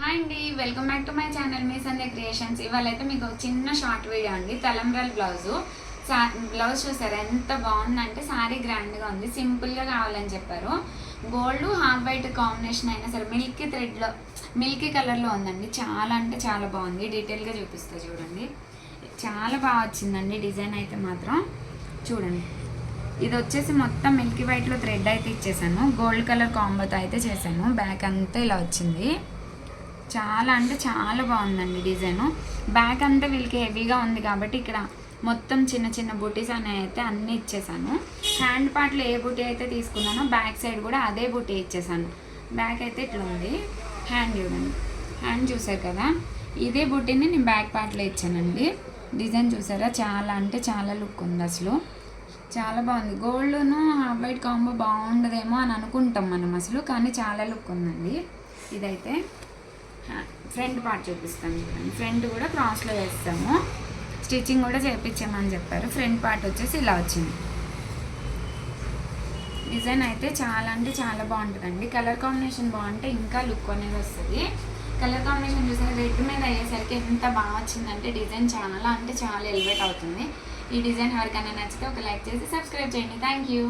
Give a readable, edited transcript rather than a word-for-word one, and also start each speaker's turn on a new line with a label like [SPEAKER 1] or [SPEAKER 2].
[SPEAKER 1] Hi అండి, welcome back to my channel మీ Sandhya creations. ఇవాళైతే మీకు ఒక చిన్న షార్ట్ వీడియో అండి. తలంబ్రాల బ్లౌజ్ చూసారు ఎంత బాగుందంటే శారీ గ్రాండ్గా ఉంది. సింపుల్గా కావాలని చెప్పారు. గోల్డ్ హాఫ్ వైట్ కాంబినేషన్ అయినా సరే మిల్కీ కలర్లో ఉందండి. చాలా అంటే చాలా బాగుంది. డీటెయిల్గా చూపిస్తా చూడండి. చాలా బాగా వచ్చిందండి డిజైన్ అయితే మాత్రం. చూడండి, ఇది వచ్చేసి మొత్తం మిల్కీ వైట్లో థ్రెడ్ అయితే ఇచ్చేసాను. గోల్డ్ కలర్ కాంబోతో అయితే చేశాను. బ్యాక్ అంతా ఇలా వచ్చింది. చాలా అంటే చాలా బాగుందండి డిజైను. బ్యాక్ అంతా వీళ్ళకి హెవీగా ఉంది కాబట్టి ఇక్కడ మొత్తం చిన్న చిన్న బుటీస్ అనేవి అయితే అన్నీ ఇచ్చేసాను. హ్యాండ్ పార్ట్లో ఏ బుటీ అయితే తీసుకున్నానో బ్యాక్ సైడ్ కూడా అదే బుటీ ఇచ్చేసాను. బ్యాక్ అయితే ఇట్లా ఉంది. హ్యాండ్ చూడండి, హ్యాండ్ చూసారు కదా, ఇదే బుటీని నేను బ్యాక్ పార్ట్లో ఇచ్చానండి. డిజైన్ చూసారా, చాలా అంటే చాలా లుక్ ఉంది. అసలు చాలా బాగుంది. గోల్డ్ను హాఫ్ వైట్ కాంబో బాగుండదేమో అని అనుకుంటాం మనం అసలు, కానీ చాలా లుక్ ఉందండి. ఇదైతే ఫ్రంట్ పార్ట్ చూపిస్తాను చూడండి. ఫ్రంట్ కూడా క్రాస్లో వేస్తాము. స్టిచ్చింగ్ కూడా చేయించామని చెప్పారు. ఫ్రంట్ పార్ట్ వచ్చేసి ఇలా వచ్చింది. డిజైన్ అయితే చాలా అంటే చాలా బాగుంటుందండి. కలర్ కాంబినేషన్ బాగుంటే ఇంకా లుక్ అనేది వస్తుంది. కలర్ కాంబినేషన్ చూసారు, రెడ్ మీద అయ్యేసరికి ఎంత బాగా వచ్చిందంటే డిజైన్ చాలా అంటే చాలా ఎలివేట్ అవుతుంది. ఈ డిజైన్ ఎవరికైనా నచ్చితే ఒక లైక్ చేసి సబ్స్క్రైబ్ చేయండి. Thank you.